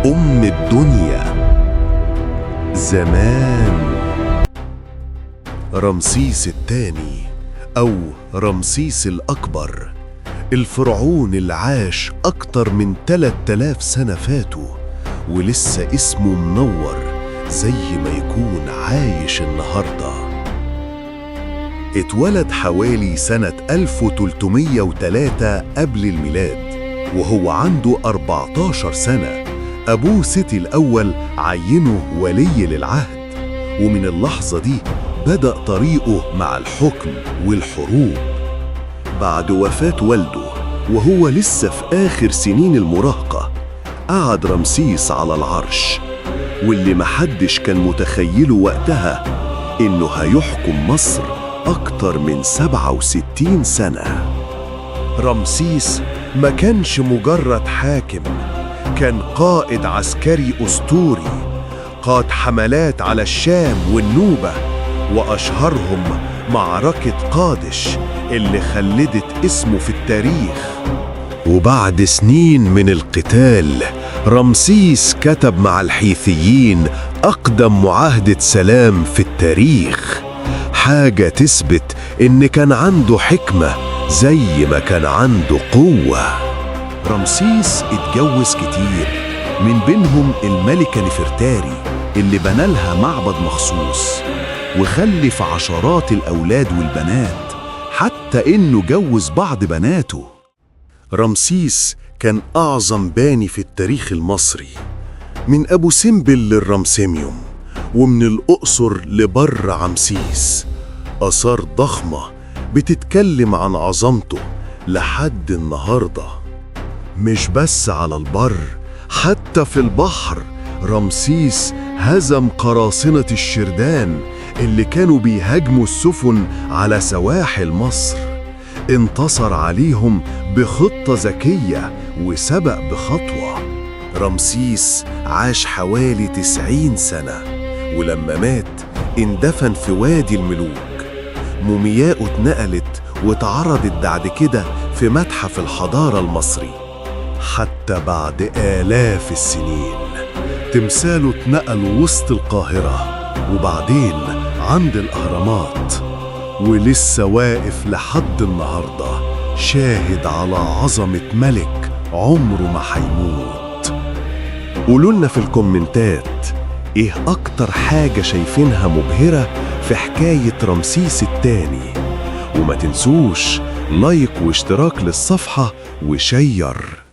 أم الدنيا زمان. رمسيس الثاني أو رمسيس الأكبر، الفرعون اللي عاش أكتر من 3000 سنة فاتوا ولسه اسمه منور زي ما يكون عايش النهاردة. اتولد حوالي سنة 1303 قبل الميلاد، وهو عنده 14 سنة أبوه سيتي الأول عينه ولي للعهد، ومن اللحظة دي بدأ طريقه مع الحكم والحروب. بعد وفاة والده وهو لسه في آخر سنين المراهقة، قعد رمسيس على العرش، واللي محدش كان متخيله وقتها إنه هيحكم مصر أكتر من 67 سنة. رمسيس ما كانش مجرد حاكم، كان قائد عسكري أسطوري، قاد حملات على الشام والنوبة، وأشهرهم معركة قادش اللي خلدت اسمه في التاريخ. وبعد سنين من القتال، رمسيس كتب مع الحيثيين أقدم معاهدة سلام في التاريخ، حاجة تثبت إن كان عنده حكمة زي ما كان عنده قوة. رمسيس اتجوز كتير، من بينهم الملكة نفرتاري اللي بنالها معبد مخصوص، وخلف عشرات الأولاد والبنات، حتى إنه جوز بعض بناته. رمسيس كان أعظم باني في التاريخ المصري، من أبو سمبل للرمسيميوم، ومن الأقصر لبر عمسيس، آثار ضخمة بتتكلم عن عظمته لحد النهاردة. مش بس على البر، حتى في البحر رمسيس هزم قراصنة الشردان اللي كانوا بيهاجموا السفن على سواحل مصر، انتصر عليهم بخطة ذكية وسبق بخطوة. رمسيس عاش حوالي 90 سنة، ولما مات اندفن في وادي الملوك. مومياؤه اتنقلت واتعرضت بعد كده في متحف الحضارة المصري. حتى بعد آلاف السنين تمثاله اتنقل وسط القاهرة، وبعدين عند الأهرامات، ولسه واقف لحد النهاردة شاهد على عظمة ملك عمره ما هيموت. قولولنا في الكومنتات ايه اكتر حاجة شايفينها مبهرة في حكاية رمسيس الثاني، وما تنسوش لايك واشتراك للصفحة وشير.